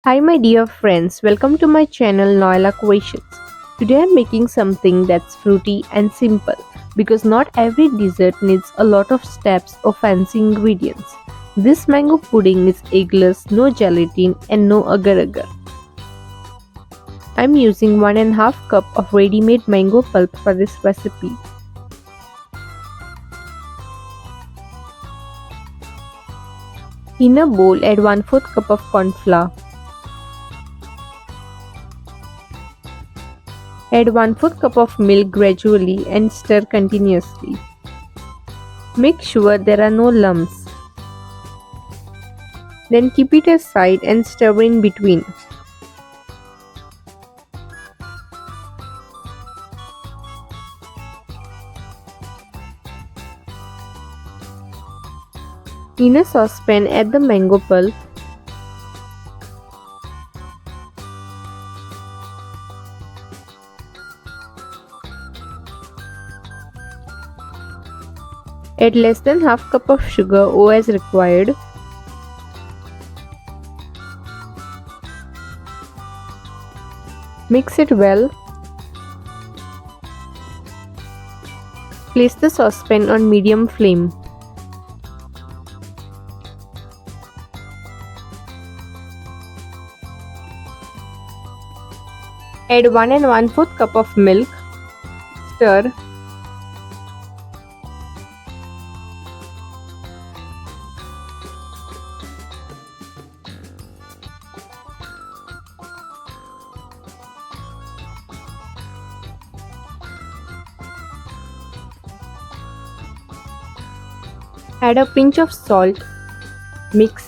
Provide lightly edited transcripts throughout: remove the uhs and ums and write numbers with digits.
Hi my dear friends, welcome to my channel Noella Creations. Today I'm making something that's fruity and simple because not every dessert needs a lot of steps or fancy ingredients. This mango pudding is eggless, no gelatin and no agar agar. I'm using 1.5 cup of ready-made mango pulp for this recipe. In a bowl add 1/4 cup of corn flour. Add 1/4 cup of milk gradually and stir continuously. Make sure there are no lumps. Then keep it aside and stir in between. In a saucepan add the mango pulp. Add less than half cup of sugar or as required. Mix it well. Place the saucepan on medium flame. Add 1 and 1/4 cup of milk. Stir. Add a pinch of salt. Mix.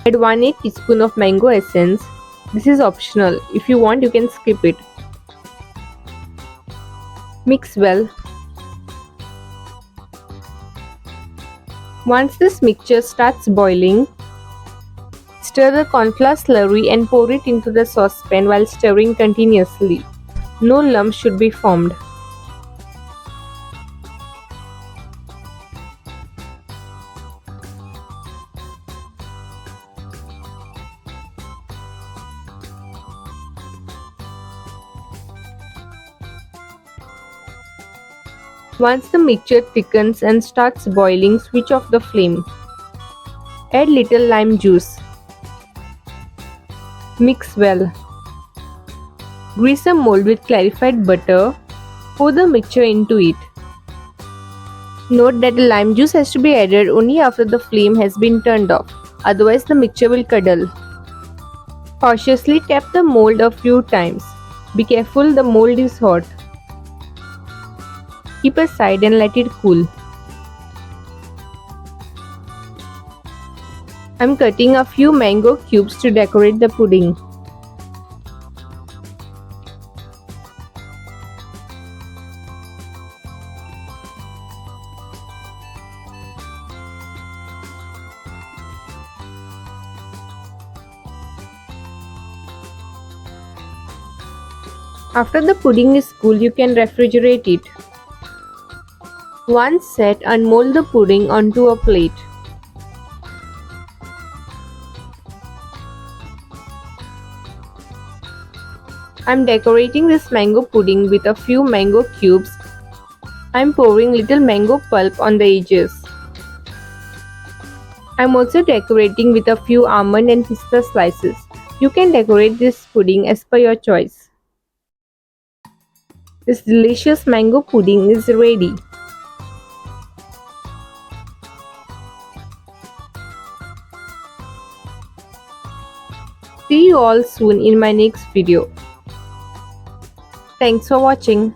Add 1/8 teaspoon of mango essence. This is optional. If you want, you can skip it. Mix well. Once this mixture starts boiling, stir the cornflour slurry and pour it into the saucepan while stirring continuously. No lumps should be formed. Once the mixture thickens and starts boiling, switch off the flame. Add little lime juice. Mix well. Grease a mold with clarified butter. Pour the mixture into it. Note that the lime juice has to be added only after the flame has been turned off, otherwise the mixture will curdle. Cautiously tap the mold a few times. Be careful, the mold is hot. Keep aside and let it cool. I'm cutting a few mango cubes to decorate the pudding. After the pudding is cool, you can refrigerate it. Once set, unmold the pudding onto a plate. I'm decorating this mango pudding with a few mango cubes. I'm pouring little mango pulp on the edges. I'm also decorating with a few almond and pista slices. You can decorate this pudding as per your choice. This delicious mango pudding is ready. See you all soon in my next video. Thanks for watching.